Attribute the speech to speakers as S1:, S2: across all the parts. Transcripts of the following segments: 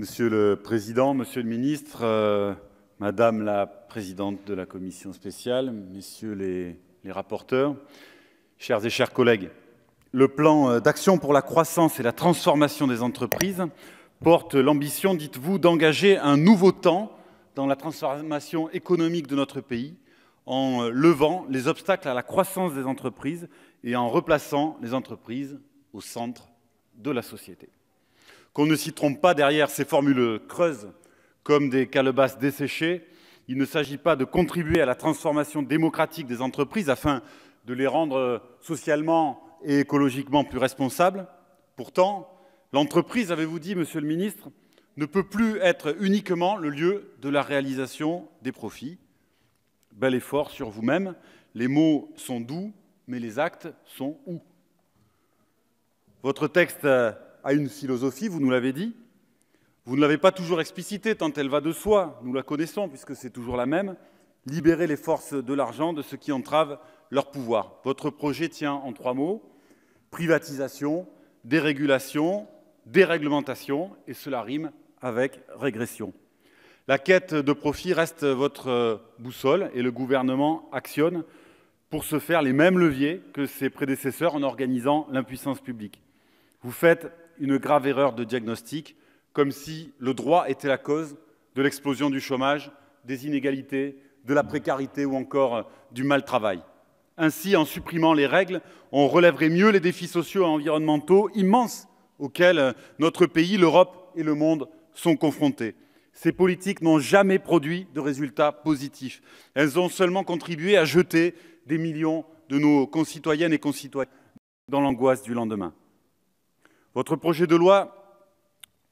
S1: Monsieur le Président, Monsieur le Ministre, Madame la Présidente de la Commission spéciale, Messieurs les rapporteurs, chers et chers collègues, le plan d'action pour la croissance et la transformation des entreprises porte l'ambition, dites-vous, d'engager un nouveau temps dans la transformation économique de notre pays en levant les obstacles à la croissance des entreprises et en replaçant les entreprises au centre de la société. Qu'on ne s'y trompe pas, derrière ces formules creuses comme des calebasses desséchées, il ne s'agit pas de contribuer à la transformation démocratique des entreprises afin de les rendre socialement et écologiquement plus responsables. Pourtant, l'entreprise, avez-vous dit, Monsieur le Ministre, ne peut plus être uniquement le lieu de la réalisation des profits. Bel effort sur vous-même. Les mots sont doux, mais les actes sont où? Votre texte a une philosophie, vous nous l'avez dit. Vous ne l'avez pas toujours explicitée, tant elle va de soi. Nous la connaissons, puisque c'est toujours la même. Libérer les forces de l'argent de ce qui entrave leur pouvoir. Votre projet tient en 3 mots. Privatisation, dérégulation, déréglementation, et cela rime avec régression. La quête de profit reste votre boussole, et le gouvernement actionne pour se faire les mêmes leviers que ses prédécesseurs en organisant l'impuissance publique. Vous faites une grave erreur de diagnostic, comme si le droit était la cause de l'explosion du chômage, des inégalités, de la précarité ou encore du mal-travail. Ainsi, en supprimant les règles, on relèverait mieux les défis sociaux et environnementaux immenses auxquels notre pays, l'Europe et le monde sont confrontés. Ces politiques n'ont jamais produit de résultats positifs. Elles ont seulement contribué à jeter des millions de nos concitoyennes et concitoyens dans l'angoisse du lendemain. Votre projet de loi,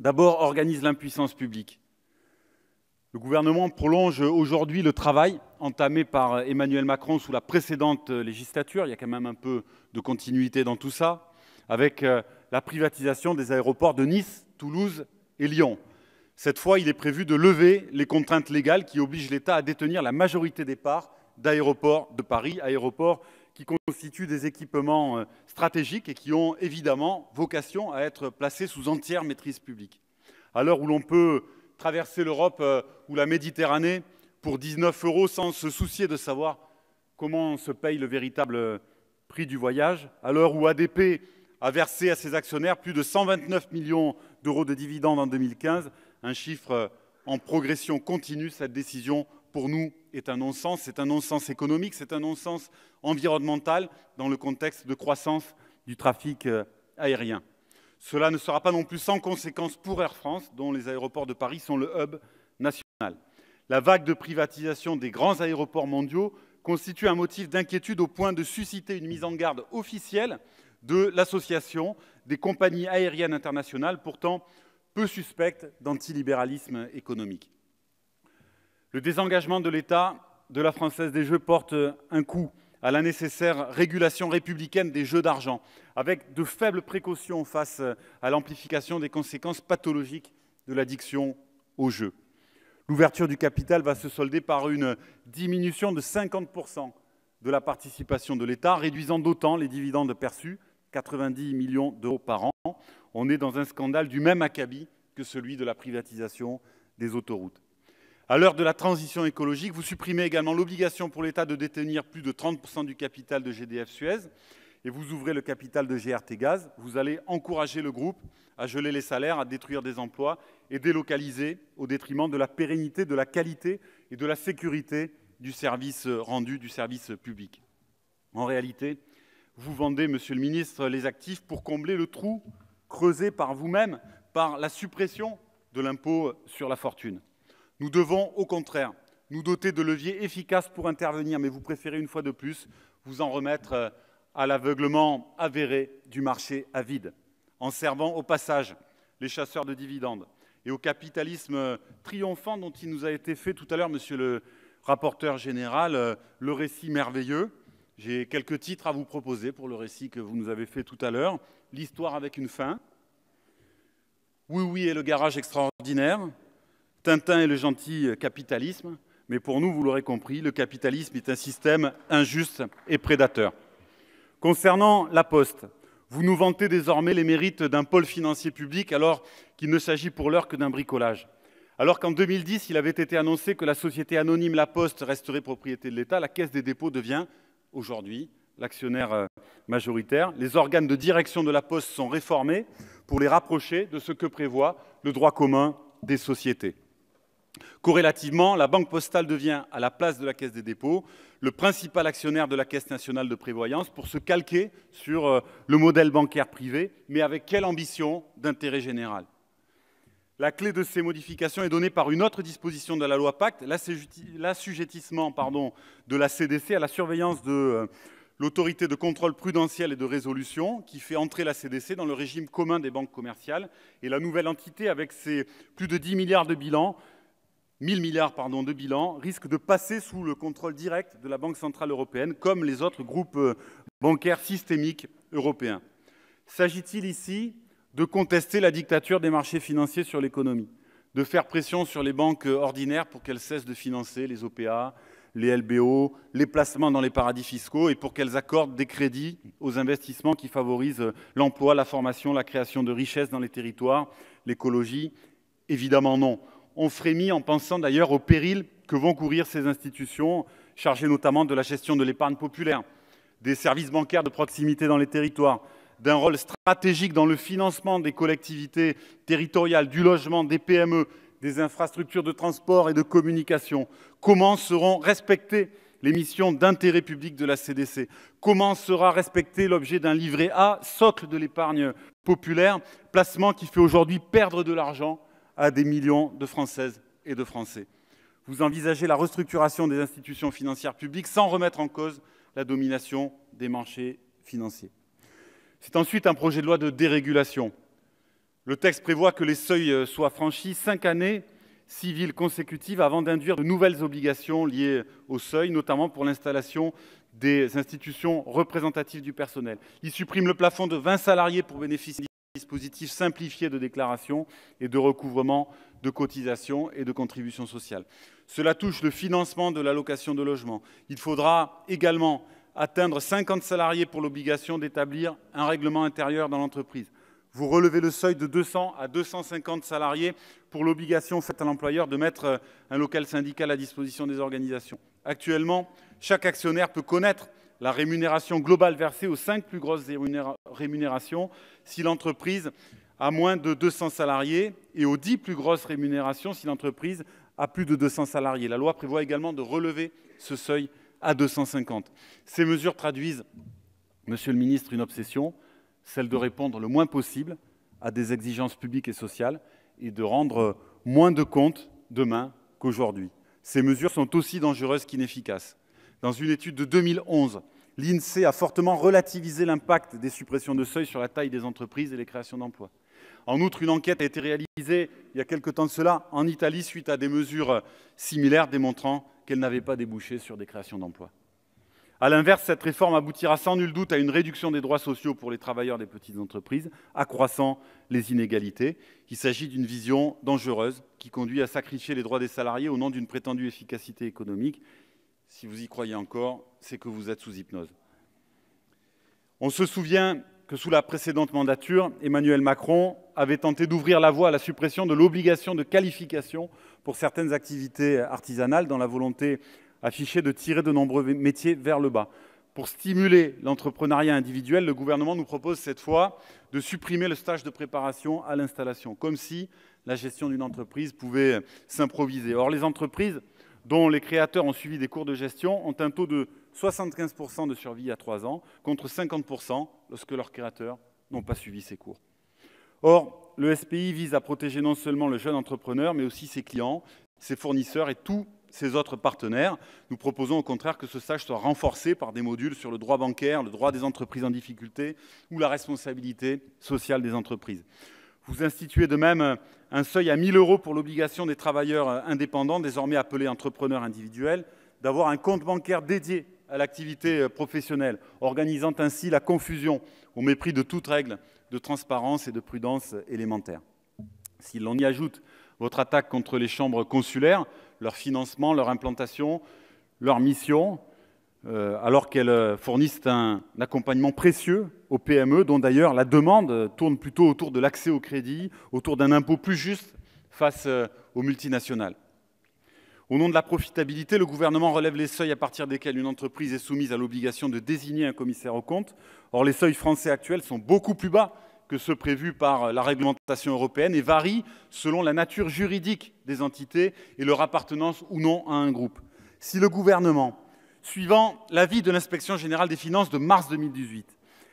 S1: d'abord, organise l'impuissance publique. Le gouvernement prolonge aujourd'hui le travail entamé par Emmanuel Macron sous la précédente législature. Il y a quand même un peu de continuité dans tout ça, avec la privatisation des aéroports de Nice, Toulouse et Lyon. Cette fois, il est prévu de lever les contraintes légales qui obligent l'État à détenir la majorité des parts d'Aéroports de Paris, aéroports qui constituent des équipements stratégiques et qui ont évidemment vocation à être placés sous entière maîtrise publique. À l'heure où l'on peut traverser l'Europe ou la Méditerranée pour 19 € sans se soucier de savoir comment se paye le véritable prix du voyage, à l'heure où ADP a versé à ses actionnaires plus de 129 millions d'euros de dividendes en 2015, un chiffre en progression continue, cette décision pour nous est un non-sens. C'est un non-sens économique, c'est un non-sens environnemental dans le contexte de croissance du trafic aérien. Cela ne sera pas non plus sans conséquence pour Air France, dont les aéroports de Paris sont le hub national. La vague de privatisation des grands aéroports mondiaux constitue un motif d'inquiétude au point de susciter une mise en garde officielle de l'Association des compagnies aériennes internationales, pourtant peu suspectes d'antilibéralisme économique. Le désengagement de l'État de la Française des Jeux porte un coup à la nécessaire régulation républicaine des jeux d'argent, avec de faibles précautions face à l'amplification des conséquences pathologiques de l'addiction aux jeux. L'ouverture du capital va se solder par une diminution de 50% de la participation de l'État, réduisant d'autant les dividendes perçus, 90 millions d'euros par an. On est dans un scandale du même acabit que celui de la privatisation des autoroutes. À l'heure de la transition écologique, vous supprimez également l'obligation pour l'État de détenir plus de 30% du capital de GDF Suez et vous ouvrez le capital de GRT Gaz. Vous allez encourager le groupe à geler les salaires, à détruire des emplois et délocaliser au détriment de la pérennité, de la qualité et de la sécurité du service rendu, du service public. En réalité, vous vendez, Monsieur le Ministre, les actifs pour combler le trou creusé par vous-même par la suppression de l'impôt sur la fortune. Nous devons, au contraire, nous doter de leviers efficaces pour intervenir, mais vous préférez une fois de plus vous en remettre à l'aveuglement avéré du marché à vide, en servant au passage les chasseurs de dividendes et au capitalisme triomphant dont il nous a été fait tout à l'heure, Monsieur le rapporteur général, le récit merveilleux. J'ai quelques titres à vous proposer pour le récit que vous nous avez fait tout à l'heure. L'histoire avec une fin, Oui, oui et le garage extraordinaire, Tintin et le gentil capitalisme, mais pour nous, vous l'aurez compris, le capitalisme est un système injuste et prédateur. Concernant la Poste, Vous nous vantez désormais les mérites d'un pôle financier public alors qu'il ne s'agit pour l'heure que d'un bricolage. Alors qu'en 2010, il avait été annoncé que la société anonyme La Poste resterait propriété de l'État, la Caisse des dépôts devient aujourd'hui l'actionnaire majoritaire. Les organes de direction de La Poste sont réformés pour les rapprocher de ce que prévoit le droit commun des sociétés. Corrélativement, la Banque postale devient, à la place de la Caisse des dépôts, le principal actionnaire de la Caisse nationale de prévoyance pour se calquer sur le modèle bancaire privé, mais avec quelle ambition d'intérêt général? La clé de ces modifications est donnée par une autre disposition de la loi Pacte, l'assujettissement de la CDC à la surveillance de l'autorité de contrôle prudentiel et de résolution qui fait entrer la CDC dans le régime commun des banques commerciales. Et la nouvelle entité, avec ses plus de 10 milliards de bilan, 1000 milliards de bilan, risque de passer sous le contrôle direct de la Banque centrale européenne, comme les autres groupes bancaires systémiques européens. S'agit-il ici de contester la dictature des marchés financiers sur l'économie, de faire pression sur les banques ordinaires pour qu'elles cessent de financer les OPA, les LBO, les placements dans les paradis fiscaux et pour qu'elles accordent des crédits aux investissements qui favorisent l'emploi, la formation, la création de richesses dans les territoires, l'écologie? Évidemment non. On frémit en pensant d'ailleurs au péril que vont courir ces institutions, chargées notamment de la gestion de l'épargne populaire, des services bancaires de proximité dans les territoires, d'un rôle stratégique dans le financement des collectivités territoriales, du logement, des PME, des infrastructures de transport et de communication. Comment seront respectées les missions d'intérêt public de la CDC? Comment sera respecté l'objet d'un livret A, socle de l'épargne populaire, placement qui fait aujourd'hui perdre de l'argent à des millions de Françaises et de Français? Vous envisagez la restructuration des institutions financières publiques sans remettre en cause la domination des marchés financiers. C'est ensuite un projet de loi de dérégulation. Le texte prévoit que les seuils soient franchis 5 années civiles consécutives avant d'induire de nouvelles obligations liées au seuil, notamment pour l'installation des institutions représentatives du personnel. Il supprime le plafond de 20 salariés pour bénéficier d'un dispositif simplifié de déclaration et de recouvrement de cotisations et de contributions sociales. Cela touche le financement de l'allocation de logement. Il faudra également atteindre 50 salariés pour l'obligation d'établir un règlement intérieur dans l'entreprise. Vous relevez le seuil de 200 à 250 salariés pour l'obligation faite à l'employeur de mettre un local syndical à disposition des organisations. Actuellement, chaque actionnaire peut connaître la rémunération globale versée aux 5 plus grosses rémunérations si l'entreprise a moins de 200 salariés et aux 10 plus grosses rémunérations si l'entreprise a plus de 200 salariés. La loi prévoit également de relever ce seuil à 250. Ces mesures traduisent, Monsieur le ministre, une obsession, celle de répondre le moins possible à des exigences publiques et sociales et de rendre moins de comptes demain qu'aujourd'hui. Ces mesures sont aussi dangereuses qu'inefficaces. Dans une étude de 2011, l'INSEE a fortement relativisé l'impact des suppressions de seuil sur la taille des entreprises et les créations d'emplois. En outre, une enquête a été réalisée il y a quelque temps de cela en Italie suite à des mesures similaires démontrant qu'elle n'avait pas débouché sur des créations d'emplois. A l'inverse, cette réforme aboutira sans nul doute à une réduction des droits sociaux pour les travailleurs des petites entreprises, accroissant les inégalités. Il s'agit d'une vision dangereuse qui conduit à sacrifier les droits des salariés au nom d'une prétendue efficacité économique. Si vous y croyez encore, c'est que vous êtes sous hypnose. On se souvient que sous la précédente mandature, Emmanuel Macron avait tenté d'ouvrir la voie à la suppression de l'obligation de qualification pour certaines activités artisanales dans la volonté affichée de tirer de nombreux métiers vers le bas. Pour stimuler l'entrepreneuriat individuel, le gouvernement nous propose cette fois de supprimer le stage de préparation à l'installation, comme si la gestion d'une entreprise pouvait s'improviser. Or, les entreprises dont les créateurs ont suivi des cours de gestion ont un taux de 75% de survie à 3 ans, contre 50% lorsque leurs créateurs n'ont pas suivi ces cours. Or, le SPI vise à protéger non seulement le jeune entrepreneur, mais aussi ses clients, ses fournisseurs et tous ses autres partenaires. Nous proposons au contraire que ce stage soit renforcé par des modules sur le droit bancaire, le droit des entreprises en difficulté ou la responsabilité sociale des entreprises. Vous instituez de même un seuil à 1 000 € pour l'obligation des travailleurs indépendants, désormais appelés entrepreneurs individuels, d'avoir un compte bancaire dédié à l'activité professionnelle, organisant ainsi la confusion au mépris de toute règle de transparence et de prudence élémentaire. Si l'on y ajoute votre attaque contre les chambres consulaires, leur financement, leur implantation, leur mission, alors qu'elles fournissent un accompagnement précieux aux PME, dont d'ailleurs la demande tourne plutôt autour de l'accès au crédit, autour d'un impôt plus juste face aux multinationales. Au nom de la profitabilité, le gouvernement relève les seuils à partir desquels une entreprise est soumise à l'obligation de désigner un commissaire aux comptes. Or, les seuils français actuels sont beaucoup plus bas que ceux prévus par la réglementation européenne et varient selon la nature juridique des entités et leur appartenance ou non à un groupe. Si le gouvernement, suivant l'avis de l'Inspection générale des finances de mars 2018,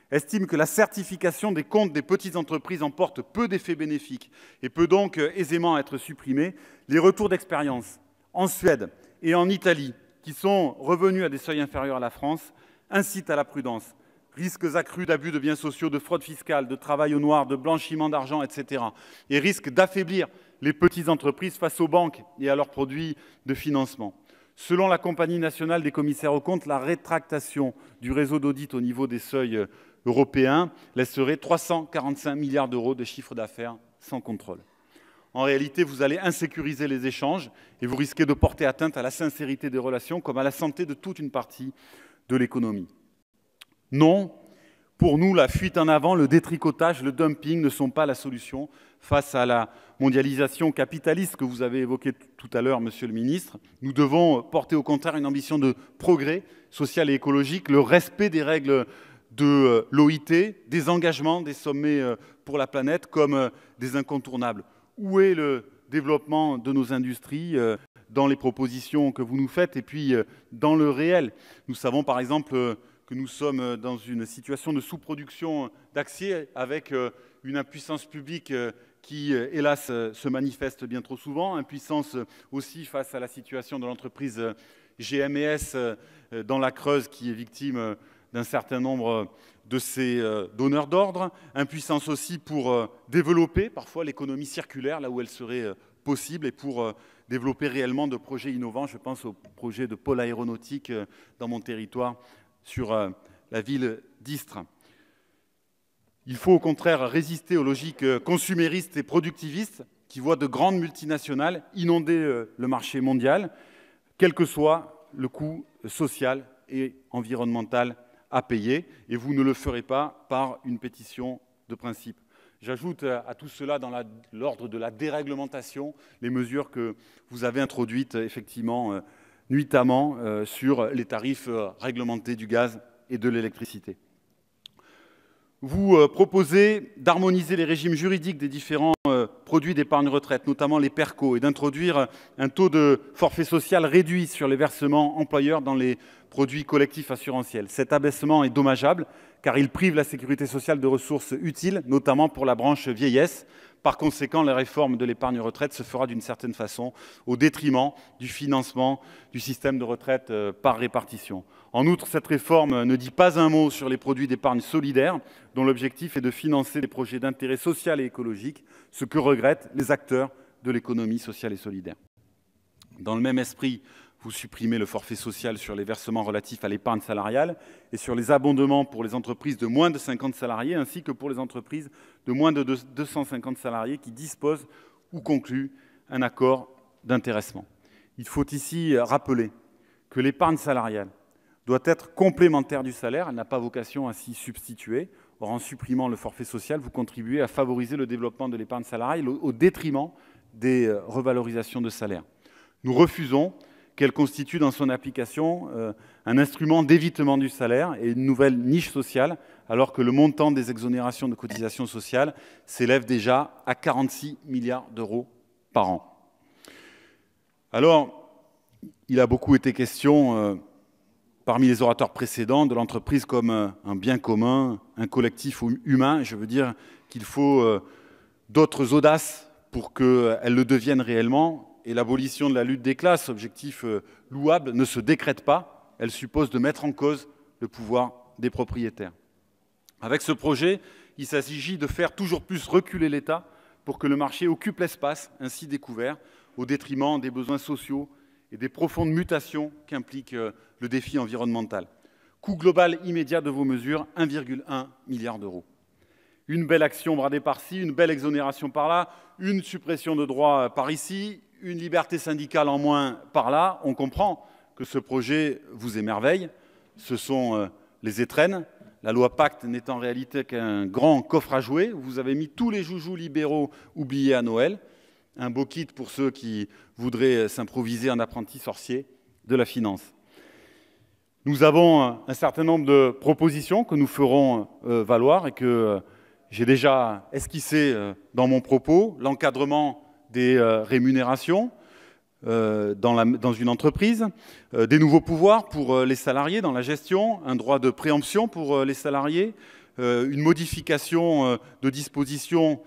S1: estime que la certification des comptes des petites entreprises emporte peu d'effets bénéfiques et peut donc aisément être supprimée, les retours d'expérience en Suède et en Italie, qui sont revenus à des seuils inférieurs à la France, incitent à la prudence. Risques accrus d'abus de biens sociaux, de fraude fiscale, de travail au noir, de blanchiment d'argent, etc. Et risques d'affaiblir les petites entreprises face aux banques et à leurs produits de financement. Selon la Compagnie nationale des commissaires aux comptes, la rétractation du réseau d'audit au niveau des seuils européens laisserait 345 milliards d'euros de chiffre d'affaires sans contrôle. En réalité, vous allez insécuriser les échanges et vous risquez de porter atteinte à la sincérité des relations comme à la santé de toute une partie de l'économie. Non, pour nous, la fuite en avant, le détricotage, le dumping ne sont pas la solution face à la mondialisation capitaliste que vous avez évoquée tout à l'heure, Monsieur le Ministre. Nous devons porter au contraire une ambition de progrès social et écologique, le respect des règles de l'OIT, des engagements, des sommets pour la planète comme des incontournables. Où est le développement de nos industries dans les propositions que vous nous faites et puis dans le réel? Nous savons par exemple que nous sommes dans une situation de sous-production d'acier avec une impuissance publique qui, hélas, se manifeste bien trop souvent, impuissance aussi face à la situation de l'entreprise GMES dans la Creuse qui est victime d'un certain nombre de ses donneurs d'ordre, impuissance aussi pour développer parfois l'économie circulaire là où elle serait possible et pour développer réellement de projets innovants. Je pense au projet de pôle aéronautique dans mon territoire sur la ville d'Istres. Il faut au contraire résister aux logiques consuméristes et productivistes qui voient de grandes multinationales inonder le marché mondial, quel que soit le coût social et environnemental à payer, et vous ne le ferez pas par une pétition de principe. J'ajoute à tout cela, dans l'ordre de la déréglementation, les mesures que vous avez introduites effectivement nuitamment sur les tarifs réglementés du gaz et de l'électricité. Vous proposez d'harmoniser les régimes juridiques des différents produits d'épargne retraite, notamment les PERCO, et d'introduire un taux de forfait social réduit sur les versements employeurs dans les produits collectifs assurantiels. Cet abaissement est dommageable car il prive la sécurité sociale de ressources utiles, notamment pour la branche vieillesse. Par conséquent, la réforme de l'épargne retraite se fera d'une certaine façon au détriment du financement du système de retraite par répartition. En outre, cette réforme ne dit pas un mot sur les produits d'épargne solidaire, dont l'objectif est de financer des projets d'intérêt social et écologique, ce que regrettent les acteurs de l'économie sociale et solidaire. Dans le même esprit, vous supprimez le forfait social sur les versements relatifs à l'épargne salariale et sur les abondements pour les entreprises de moins de 50 salariés, ainsi que pour les entreprises de moins de 250 salariés qui disposent ou concluent un accord d'intéressement. Il faut ici rappeler que l'épargne salariale doit être complémentaire du salaire, elle n'a pas vocation à s'y substituer. Or, en supprimant le forfait social, vous contribuez à favoriser le développement de l'épargne salariale au détriment des revalorisations de salaire. Nous refusons qu'elle constitue dans son application un instrument d'évitement du salaire et une nouvelle niche sociale, alors que le montant des exonérations de cotisations sociales s'élève déjà à 46 milliards d'euros par an. Alors, il a beaucoup été question, parmi les orateurs précédents, de l'entreprise comme un bien commun, un collectif humain. Je veux dire qu'il faut d'autres audaces pour qu'elle le devienne réellement. Et l'abolition de la lutte des classes, objectif louable, ne se décrète pas. Elle suppose de mettre en cause le pouvoir des propriétaires. Avec ce projet, il s'agit de faire toujours plus reculer l'État pour que le marché occupe l'espace ainsi découvert, au détriment des besoins sociaux et des profondes mutations qu'implique le défi environnemental. Coût global immédiat de vos mesures, 1,1 milliard d'euros. Une belle action bradée par-ci, une belle exonération par-là, une suppression de droits par ici, une liberté syndicale en moins par là. On comprend que ce projet vous émerveille. ce sont les étrennes. La loi Pacte n'est en réalité qu'un grand coffre à jouer. Vous avez mis tous les joujoux libéraux oubliés à Noël. Un beau kit pour ceux qui voudraient s'improviser un apprenti sorcier de la finance. Nous avons un certain nombre de propositions que nous ferons valoir et que j'ai déjà esquissé dans mon propos. L'encadrement des rémunérations dans une entreprise, des nouveaux pouvoirs pour les salariés dans la gestion, un droit de préemption pour les salariés, une modification de dispositions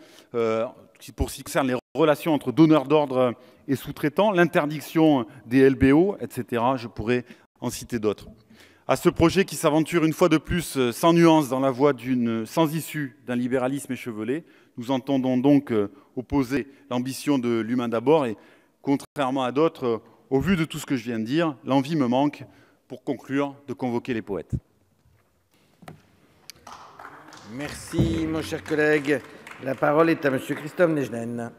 S1: pour ce qui concerne les relations entre donneurs d'ordre et sous-traitants, l'interdiction des LBO, etc. Je pourrais en citer d'autres. À ce projet qui s'aventure une fois de plus sans nuance dans la voie sans issue d'un libéralisme échevelé, nous entendons donc opposer l'ambition de l'humain d'abord et, contrairement à d'autres, au vu de tout ce que je viens de dire, l'envie me manque, pour conclure, de convoquer les poètes.
S2: Merci, mon cher collègue. La parole est à Monsieur Christophe Nejnen.